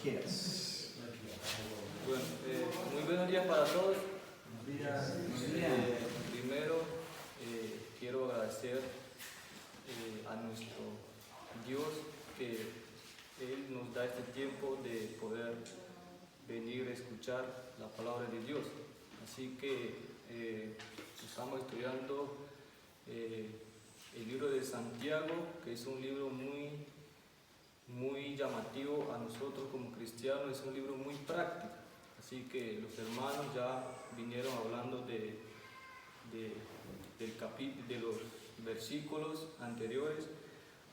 quieras. Bueno, muy buenos días para todos. Primero, quiero agradecer a nuestro Dios que Él nos da este tiempo de poder venir a escuchar la palabra de Dios. Así que estamos estudiando el libro de Santiago, que es un libro muy llamativo a nosotros como cristianos, es un libro muy práctico. Así que los hermanos ya vinieron hablando de los versículos anteriores.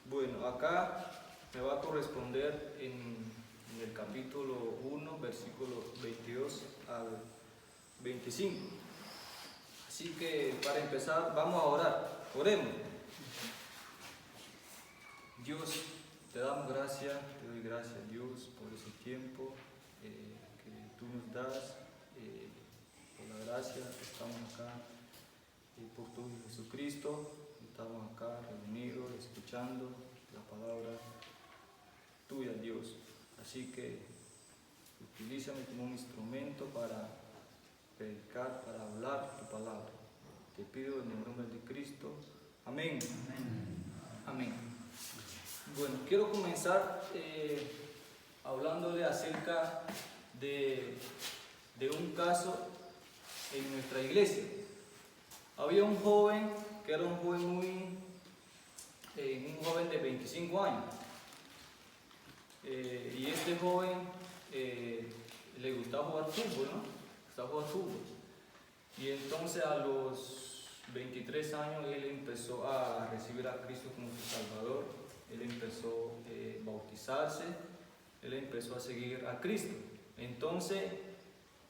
Bueno, acá me va a corresponder en el capítulo 1, versículos 22 al 25. Así que para empezar vamos a orar. Oremos. Dios, te damos gracias, te doy gracias, Dios, por ese tiempo que tú nos das, por la gracia que estamos acá, por tu Hijo Jesucristo. Estamos acá reunidos, escuchando la palabra tuya, Dios. Así que utilízame como un instrumento para predicar, para hablar tu palabra. Te pido en el nombre de Cristo. Amén. Amén. Bueno, quiero comenzar hablándole acerca de un caso en nuestra iglesia. Había un joven que era un joven de 25 años. Y este joven le gustaba jugar fútbol, ¿no? Gustaba jugar fútbol. Y entonces a los 23 años él empezó a recibir a Cristo como su Salvador. Él empezó a bautizarse, él empezó a seguir a Cristo. Entonces,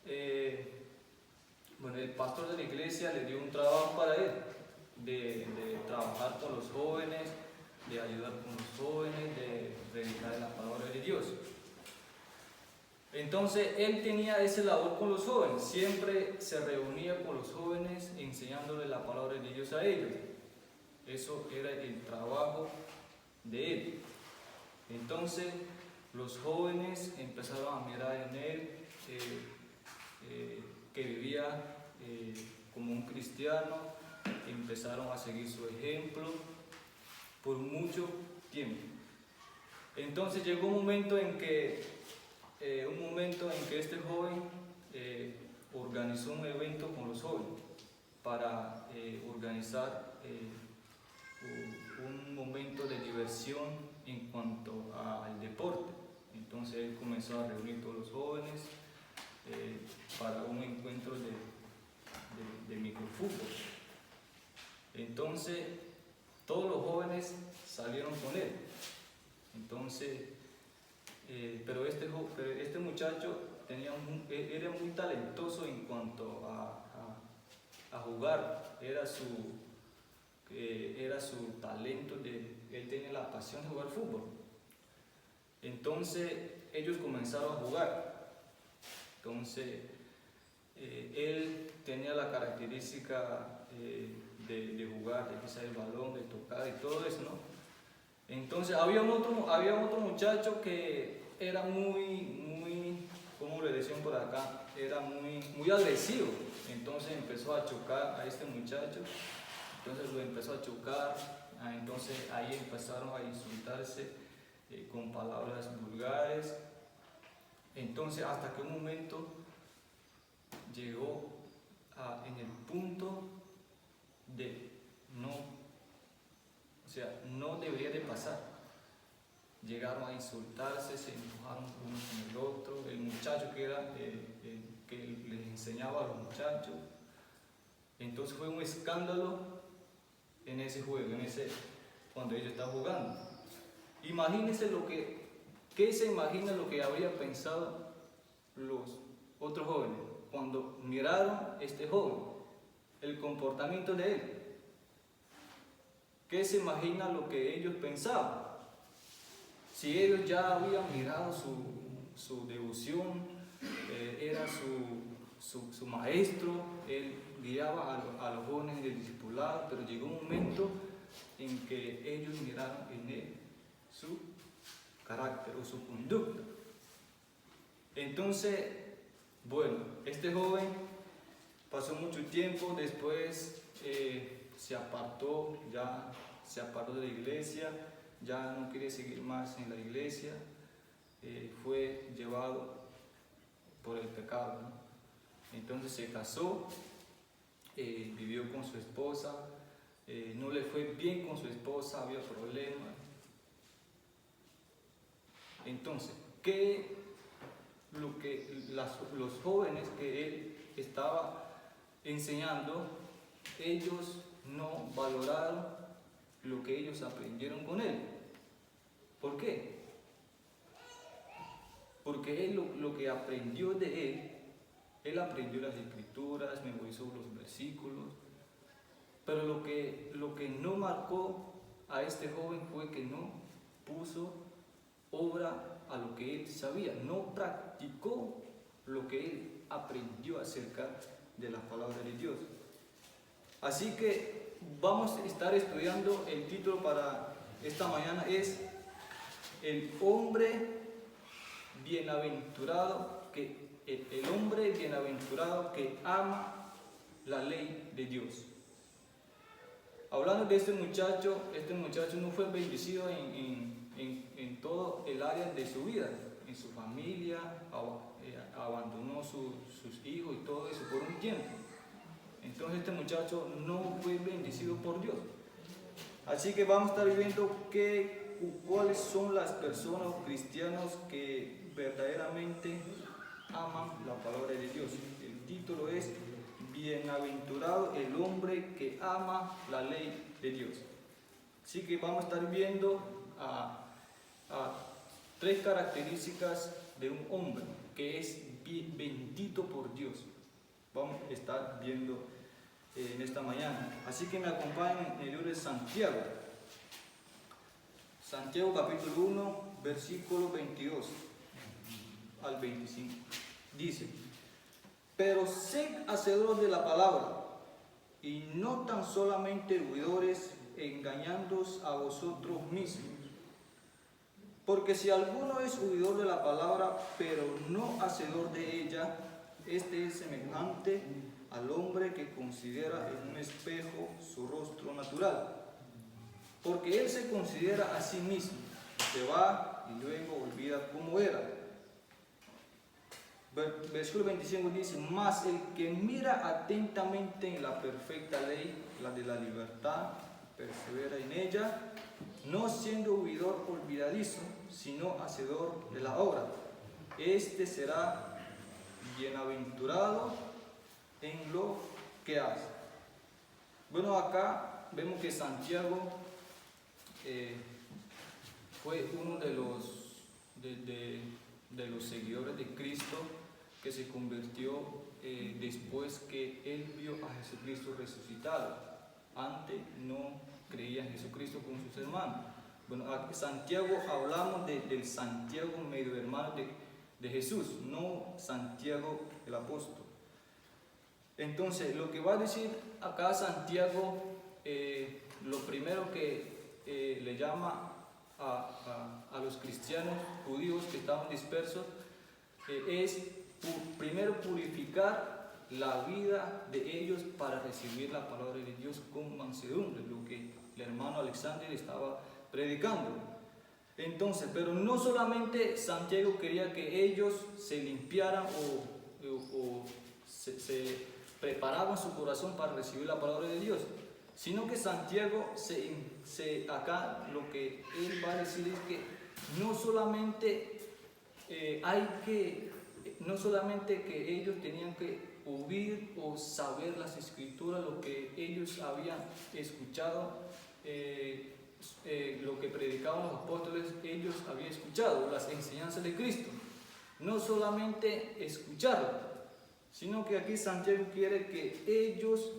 el pastor de la iglesia le dio un trabajo para él, de trabajar con los jóvenes, de ayudar con los jóvenes, de predicar la palabra de Dios. Entonces, él tenía ese labor con los jóvenes, siempre se reunía con los jóvenes enseñándole la palabra de Dios a ellos. Eso era el trabajo de él. Entonces los jóvenes empezaron a mirar en él que vivía como un cristiano, empezaron a seguir su ejemplo por mucho tiempo. Entonces llegó un momento en que este joven organizó un evento con los jóvenes para organizar un momento de diversión en cuanto al deporte. Entonces él comenzó a reunir todos los jóvenes para un encuentro de microfútbol. Entonces todos los jóvenes salieron con él. Entonces, pero este muchacho era muy talentoso en cuanto a jugar. Era su talento, él tenía la pasión de jugar fútbol. Entonces ellos comenzaron a jugar. Entonces él tenía la característica de jugar, de pisar el balón, de tocar y todo eso, ¿no? Entonces había otro muchacho que era muy, ¿cómo le decían por acá? Era muy agresivo. Entonces empezó a chocar a este muchacho. Entonces lo empezó a chocar, entonces ahí empezaron a insultarse con palabras vulgares. Entonces hasta que un momento llegó en el punto de no debería de pasar. Llegaron a insultarse, se empujaron uno con el otro. El muchacho que les enseñaba a los muchachos. Entonces fue un escándalo en ese juego, cuando ellos estaban jugando. Imagínense ¿qué se imagina lo que habrían pensado los otros jóvenes cuando miraron este joven, el comportamiento de él? ¿Qué se imagina lo que ellos pensaban? Si ellos ya habían mirado su devoción, era su maestro, él guiaba a los jóvenes del discipulado, pero llegó un momento en que ellos miraron en él su carácter o su conducta. Entonces, bueno, este joven pasó mucho tiempo, después se apartó de la iglesia, ya no quiere seguir más en la iglesia, fue llevado por el pecado, ¿no? Entonces se casó, vivió con su esposa, no le fue bien con su esposa, había problemas. Entonces, los jóvenes que él estaba enseñando, ellos no valoraron lo que ellos aprendieron con él. ¿Por qué? Porque él lo que aprendió de él aprendió las escrituras, memorizó los versículos, pero lo que no marcó a este joven fue que no puso obra a lo que él sabía, no practicó lo que él aprendió acerca de la palabra de Dios. Así que vamos a estar estudiando, el título para esta mañana es el hombre bienaventurado que ama la ley de Dios. Hablando de este muchacho no fue bendecido en todo el área de su vida, en su familia, abandonó sus hijos y todo eso por un tiempo. Entonces este muchacho no fue bendecido por Dios. Así que vamos a estar viendo cuáles son las personas o cristianos que verdaderamente aman la palabra de Dios. El título es Bienaventurado el hombre que ama la ley de Dios. Así que vamos a estar viendo a 3 características de un hombre que es bendito por Dios. Vamos a estar viendo en esta mañana. Así que me acompañen en el libro de Santiago. Santiago capítulo 1, versículo 22 al 25. Dice: pero sed hacedores de la palabra, y no tan solamente oidores, engañándoos a vosotros mismos. Porque si alguno es oidor de la palabra, pero no hacedor de ella, este es semejante al hombre que considera en un espejo su rostro natural. Porque él se considera a sí mismo, se va y luego olvida cómo era. Versículo 25 dice: mas el que mira atentamente en la perfecta ley, la de la libertad, persevera en ella, no siendo oidor olvidadizo, sino hacedor de la obra, este será bienaventurado en lo que hace. Bueno, acá vemos que Santiago fue uno de los seguidores de Cristo que se convirtió después que él vio a Jesucristo resucitado. Antes no creía en Jesucristo con sus hermanos. Bueno, aquí Santiago, hablamos del Santiago medio hermano de Jesús, no Santiago el apóstol. Entonces, lo que va a decir acá Santiago, lo primero que le llama a los cristianos judíos que estaban dispersos, es primero purificar la vida de ellos para recibir la palabra de Dios con mansedumbre, lo que el hermano Alexander estaba predicando. Entonces, pero no solamente Santiago quería que ellos se limpiaran o se preparaban su corazón para recibir la palabra de Dios, sino que Santiago acá lo que él va a decir es que no solamente que ellos tenían que oír o saber las escrituras, lo que ellos habían escuchado, lo que predicaban los apóstoles, ellos habían escuchado las enseñanzas de Cristo. No solamente escucharlo, sino que aquí Santiago quiere que ellos,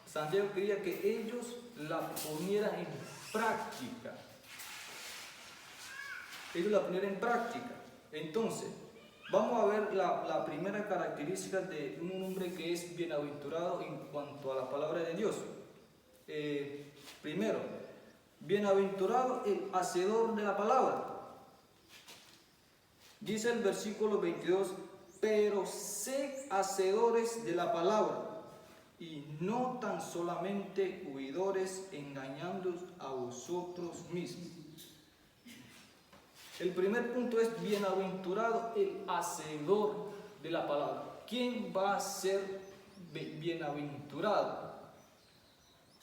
Santiago quería que ellos la ponieran en práctica. Ellos la ponieran en práctica. Entonces, vamos a ver la primera característica de un hombre que es bienaventurado en cuanto a la palabra de Dios. Primero, bienaventurado el hacedor de la palabra. Dice el versículo 22, pero sed hacedores de la palabra y no tan solamente oidores, engañándoos a vosotros mismos. El primer punto es bienaventurado el hacedor de la palabra. ¿Quién va a ser bienaventurado?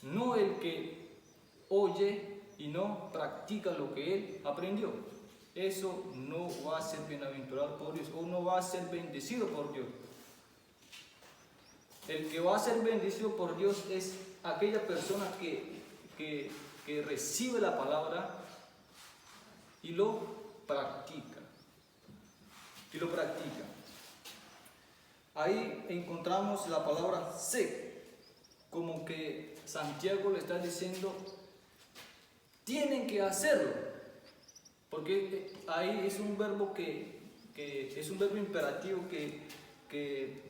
No el que oye y no practica lo que él aprendió. Eso no va a ser bienaventurado por Dios o no va a ser bendecido por Dios. El que va a ser bendecido por Dios es aquella persona que recibe la palabra y lo practica. Ahí encontramos la palabra sed, como que Santiago le está diciendo, tienen que hacerlo, porque ahí es un verbo que es un verbo imperativo que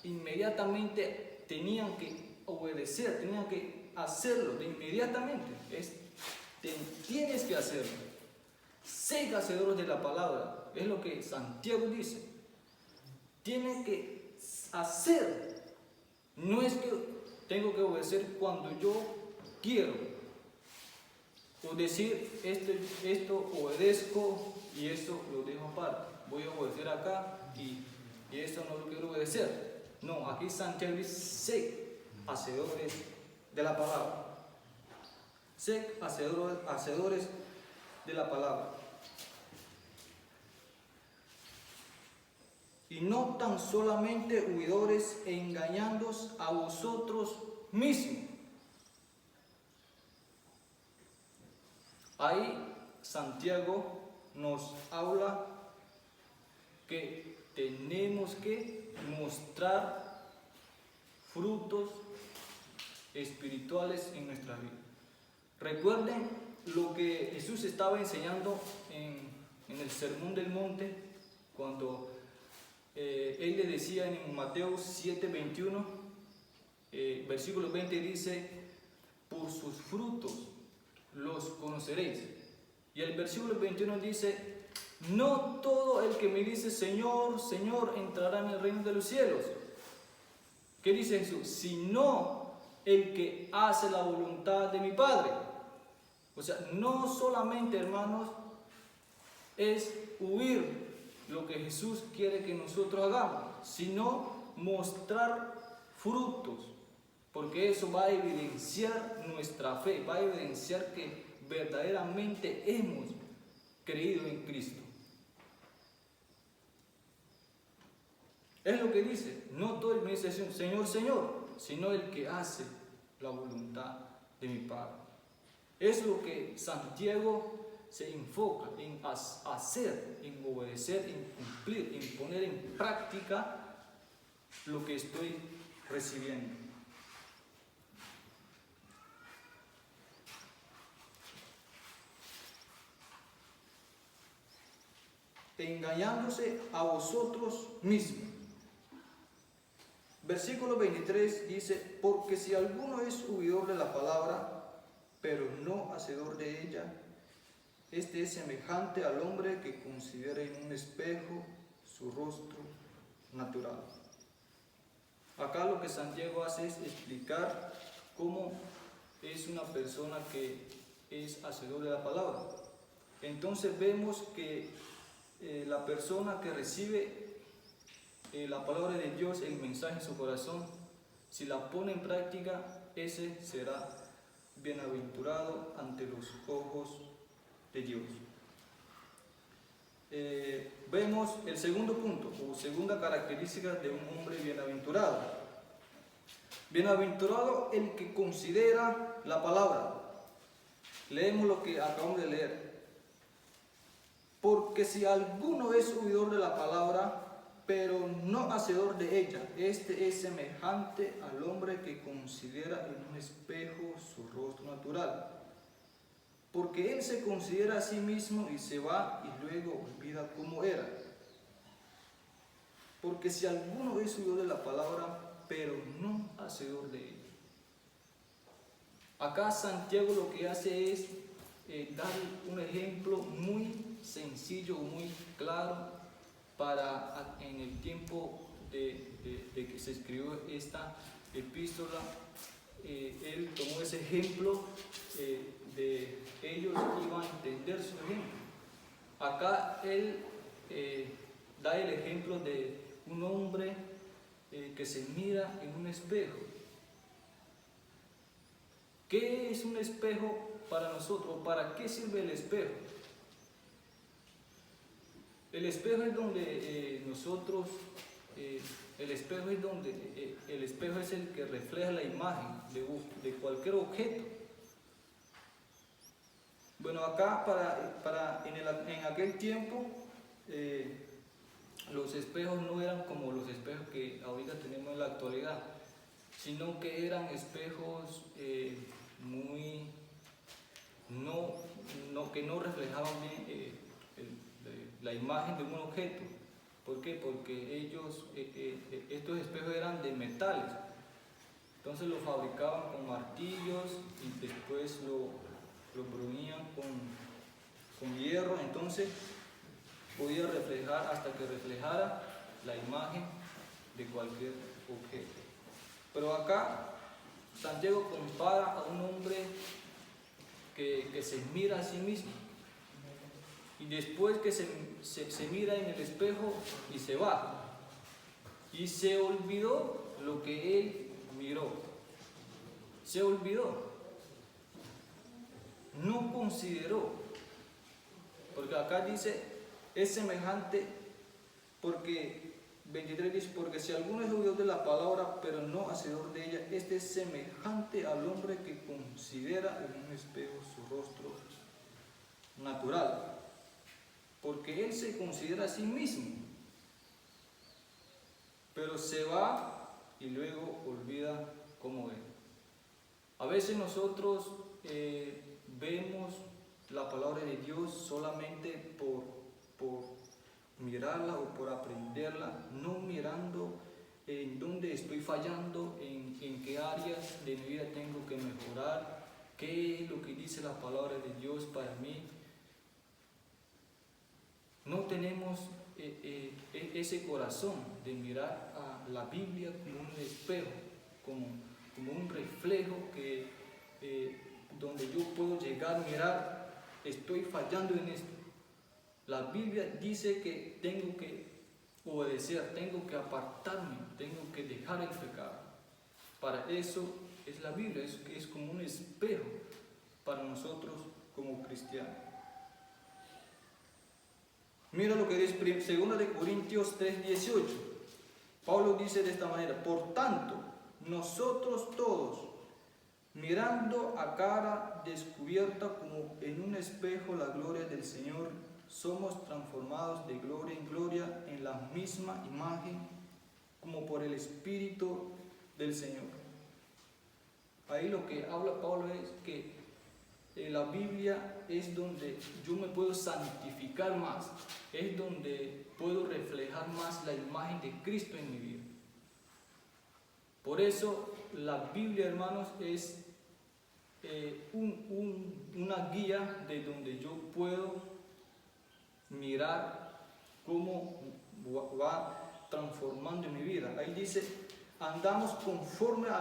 inmediatamente tenían que obedecer, tenían que hacerlo de inmediatamente. Tienes que hacerlo. Sé hacedores de la palabra, es lo que Santiago dice. Tienen que hacer. No es que tengo que obedecer cuando yo quiero. O decir, esto obedezco y esto lo dejo aparte. Voy a obedecer acá y esto no lo quiero obedecer. No, aquí Santiago dice, sé hacedores de la palabra. Sé hacedores de la palabra. Y no tan solamente huidores, engañándoos a vosotros mismos. Ahí Santiago nos habla que tenemos que mostrar frutos espirituales en nuestra vida. Recuerden lo que Jesús estaba enseñando en el Sermón del Monte, cuando él le decía en Mateo 7:21, versículo 20 dice, por sus frutos los conoceréis. Y el versículo 21 dice, no todo el que me dice Señor, Señor entrará en el reino de los cielos. ¿Qué dice Jesús? Sino el que hace la voluntad de mi Padre. O sea, no solamente, hermanos, es huir lo que Jesús quiere que nosotros hagamos, sino mostrar frutos, porque eso va a evidenciar nuestra fe, va a evidenciar que verdaderamente hemos creído en Cristo. Es lo que dice, no todo el que me dice Señor, Señor, sino el que hace la voluntad de mi Padre. Es lo que Santiago se enfoca en hacer, en obedecer, en cumplir, en poner en práctica lo que estoy recibiendo. Engañándose a vosotros mismos. Versículo 23 dice, porque si alguno es huidor de la palabra, pero no hacedor de ella, este es semejante al hombre que considera en un espejo su rostro natural. Acá lo que Santiago hace es explicar cómo es una persona que es hacedor de la palabra. Entonces vemos que la persona que recibe la palabra de Dios, el mensaje en su corazón, si la pone en práctica, ese será bienaventurado ante los ojos de Dios. Vemos el segundo punto, o segunda característica de un hombre bienaventurado. Bienaventurado el que considera la palabra. Leemos lo que acabamos de leer. Porque si alguno es oidor de la palabra, pero no hacedor de ella, este es semejante al hombre que considera en un espejo su rostro natural. Porque él se considera a sí mismo y se va y luego olvida cómo era. Porque si alguno es oidor de la palabra, pero no hacedor de ella. Acá Santiago lo que hace es dar un ejemplo muy sencillo, muy claro en el tiempo de que se escribió esta epístola, él tomó ese ejemplo de ellos iban a entender su ejemplo. Acá él da el ejemplo de un hombre que se mira en un espejo. ¿Qué es un espejo para nosotros? ¿Para qué sirve el espejo? El espejo es donde el espejo es el que refleja la imagen de cualquier objeto. Bueno, acá en aquel tiempo los espejos no eran como los espejos que ahorita tenemos en la actualidad, sino que eran espejos que no reflejaban bien la imagen de un objeto. ¿Por qué? Porque estos espejos eran de metales, entonces los fabricaban con martillos y después lo bruñían con hierro, entonces podía reflejar hasta que reflejara la imagen de cualquier objeto. Pero acá Santiago compara a un hombre que se mira a sí mismo y después que se mira en el espejo y se va y se olvidó lo que él miró, se olvidó, no consideró, porque acá dice es semejante, porque 23 dice, porque si alguno es oidor de la palabra pero no hacedor de ella, este es semejante al hombre que considera en un espejo su rostro natural, porque él se considera a sí mismo, pero se va y luego olvida cómo es. A veces nosotros vemos la palabra de Dios solamente por mirarla o por aprenderla, no mirando en dónde estoy fallando, en qué áreas de mi vida tengo que mejorar, qué es lo que dice la palabra de Dios para mí. No tenemos ese corazón de mirar a la Biblia como un espejo, como un reflejo donde yo puedo llegar a mirar, estoy fallando en esto. La Biblia dice que tengo que obedecer, tengo que apartarme, tengo que dejar el pecado. Para eso es la Biblia, es como un espejo para nosotros como cristianos. Mira lo que dice 2 Corintios 3:18. Pablo dice de esta manera: por tanto, nosotros todos, mirando a cara descubierta como en un espejo la gloria del Señor, somos transformados de gloria en gloria en la misma imagen como por el Espíritu del Señor. Ahí lo que habla Pablo es que la Biblia es donde yo me puedo santificar más, es donde puedo reflejar más la imagen de Cristo en mi vida. Por eso la Biblia, hermanos, es una guía de donde yo puedo mirar cómo va transformando mi vida. Ahí dice, andamos conforme a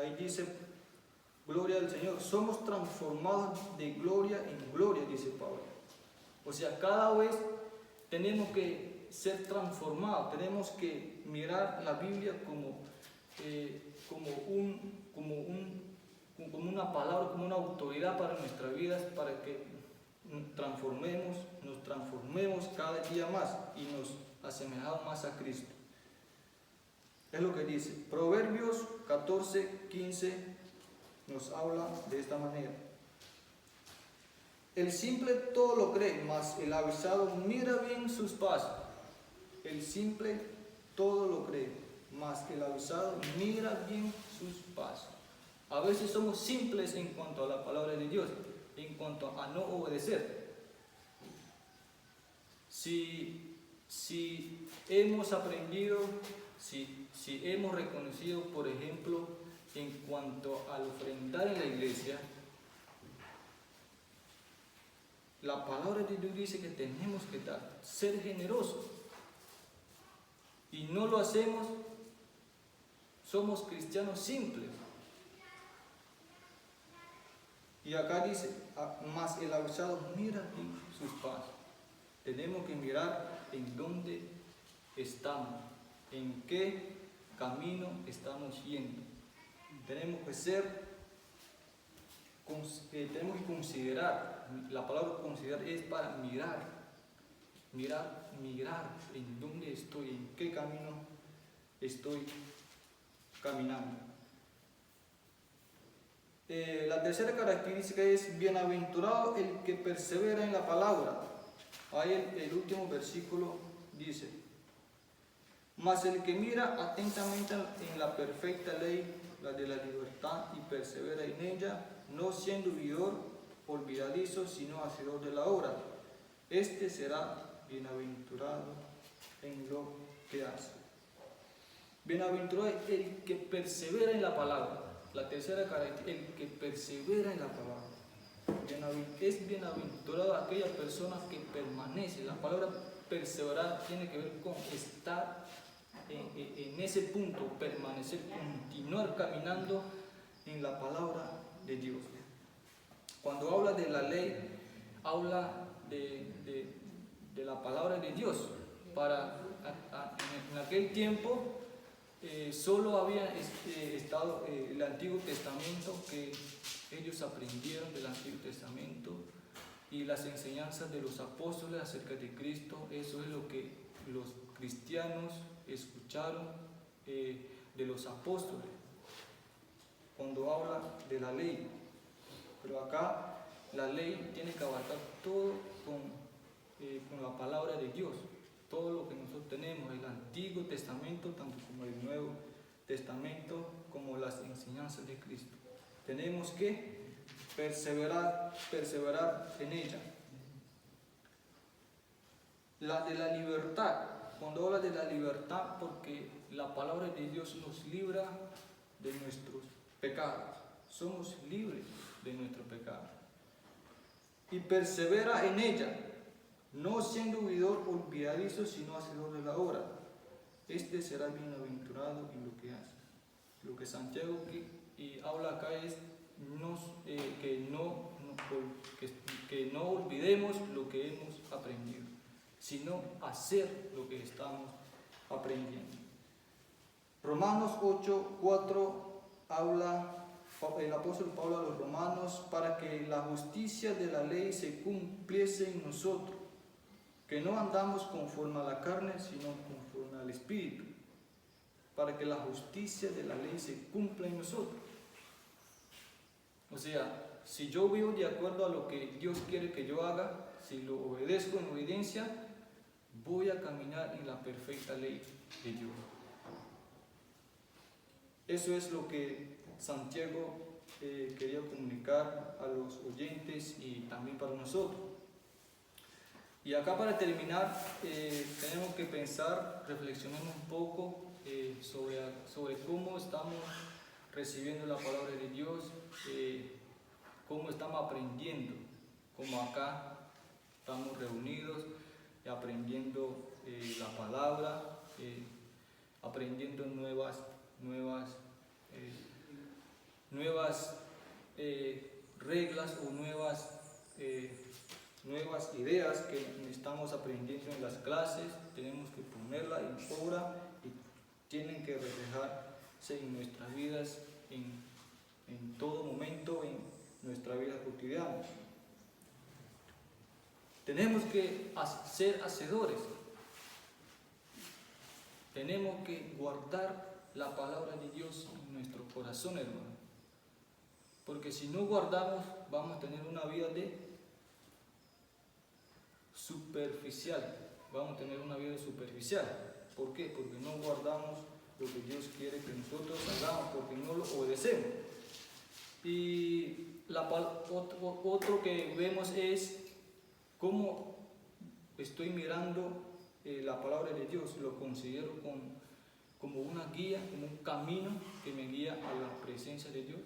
ahí dice, gloria al Señor, somos transformados de gloria en gloria, dice Pablo. O sea, cada vez tenemos que ser transformados, tenemos que mirar la Biblia como una palabra, como una autoridad para nuestras vidas, para que nos transformemos cada día más y nos asemejamos más a Cristo. Es lo que dice. Proverbios 14:15 nos habla de esta manera. El simple todo lo cree, mas el avisado mira bien sus pasos. El simple todo lo cree, mas el avisado mira bien sus pasos. A veces somos simples en cuanto a la palabra de Dios, en cuanto a no obedecer. Si hemos aprendido, si hemos reconocido, por ejemplo, en cuanto al ofrendar en la iglesia, la palabra de Dios dice que tenemos que dar, ser generosos. Y no lo hacemos, somos cristianos simples. Y acá dice, mas el avisado mira en sus pasos. Tenemos que mirar en dónde estamos, en qué camino estamos yendo. Tenemos que considerar, la palabra considerar es para mirar en dónde estoy, en qué camino estoy caminando. La tercera característica es bienaventurado el que persevera en la palabra. Ahí el último versículo dice, mas el que mira atentamente en la perfecta ley, la de la libertad, y persevera en ella, no siendo oidor olvidadizo, sino hacedor de la obra, este será bienaventurado en lo que hace. Bienaventurado el que persevera en la palabra. La tercera característica, el que persevera en la palabra. Es bienaventurado aquella persona que permanece. La palabra perseverar tiene que ver con estar en ese punto, permanecer, continuar caminando en la palabra de Dios. Cuando habla de la ley, habla de la palabra de Dios. En aquel tiempo solo había estado el Antiguo Testamento, que ellos aprendieron del Antiguo Testamento, y las enseñanzas de los apóstoles acerca de Cristo. Eso es lo que los cristianos escucharon de los apóstoles cuando habla de la ley. Pero acá la ley tiene que abarcar todo con la palabra de Dios. Todo lo que nosotros tenemos, el Antiguo Testamento, tanto como el Nuevo Testamento, como las enseñanzas de Cristo. Tenemos que perseverar en ella. La de la libertad, cuando habla de la libertad, porque la palabra de Dios nos libra de nuestros pecados. Somos libres de nuestros pecados. Y persevera en ella, no siendo oidor olvidadizo, sino hacedor de la obra. Este será bienaventurado en lo que hace. Lo que Santiago habla acá es que no olvidemos lo que hemos aprendido, sino hacer lo que estamos aprendiendo. Romanos 8:4 habla el apóstol Pablo a los romanos, para que la justicia de la ley se cumpliese en nosotros, que no andamos conforme a la carne, sino conforme al Espíritu, para que la justicia de la ley se cumpla en nosotros. O sea, si yo vivo de acuerdo a lo que Dios quiere que yo haga, si lo obedezco en obediencia, voy a caminar en la perfecta ley de Dios. Eso es lo que Santiago quería comunicar a los oyentes y también para nosotros. Y acá, para terminar, tenemos que pensar, reflexionar un poco sobre cómo estamos recibiendo la palabra de Dios, cómo estamos aprendiendo, como acá estamos reunidos aprendiendo la palabra, aprendiendo nuevas reglas o nuevas ideas que estamos aprendiendo en las clases. Tenemos que ponerlas en obra y tienen que reflejarse en nuestras vidas en todo momento, en nuestra vida cotidiana. Tenemos que ser hacedores. Tenemos que guardar la palabra de Dios en nuestro corazón, hermano. Porque si no guardamos, vamos a tener una vida superficial. Vamos a tener una vida superficial. ¿Por qué? Porque no guardamos lo que Dios quiere que nosotros hagamos, porque no lo obedecemos. Y otro que vemos es cómo estoy mirando la palabra de Dios. Lo considero como una guía, como un camino que me guía a la presencia de Dios.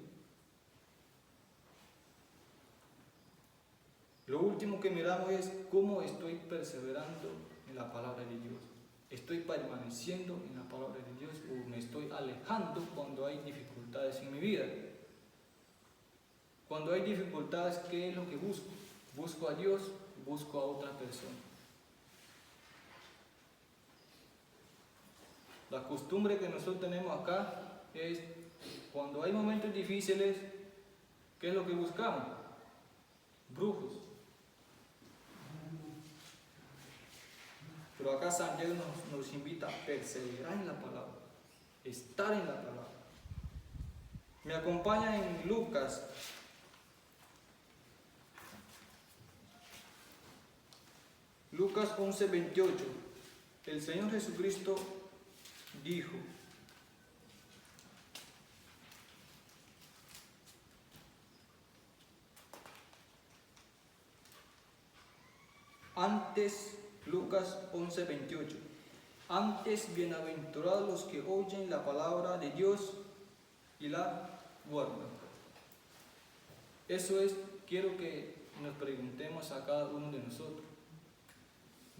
Lo último que miramos es cómo estoy perseverando en la palabra de Dios. ¿Estoy permaneciendo en la palabra de Dios o me estoy alejando cuando hay dificultades en mi vida? Cuando hay dificultades, ¿qué es lo que busco? Busco a Dios, busco a otra persona. La costumbre que nosotros tenemos acá es, cuando hay momentos difíciles, ¿qué es lo que buscamos? Brujos. Pero acá San Diego nos invita a perseverar en la palabra, estar en la palabra. Me acompaña en Lucas. Lucas 11:28. El Señor Jesucristo dijo: Lucas 11:28. Antes, bienaventurados los que oyen la palabra de Dios y la guardan. Eso es, quiero que nos preguntemos a cada uno de nosotros.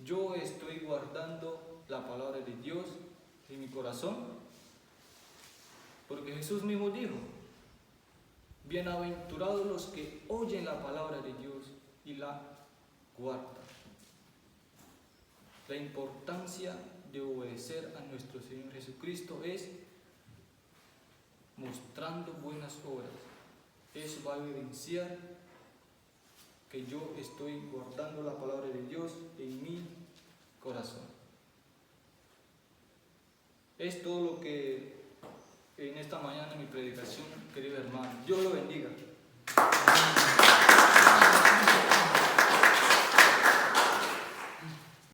¿Yo estoy guardando la palabra de Dios en mi corazón? Porque Jesús mismo dijo: bienaventurados los que oyen la palabra de Dios y la guardan. La importancia de obedecer a nuestro Señor Jesucristo es mostrando buenas obras. Eso va a evidenciar que yo estoy guardando la palabra de Dios en mi corazón. Es todo lo que en esta mañana mi predicación, querido hermano. Dios lo bendiga.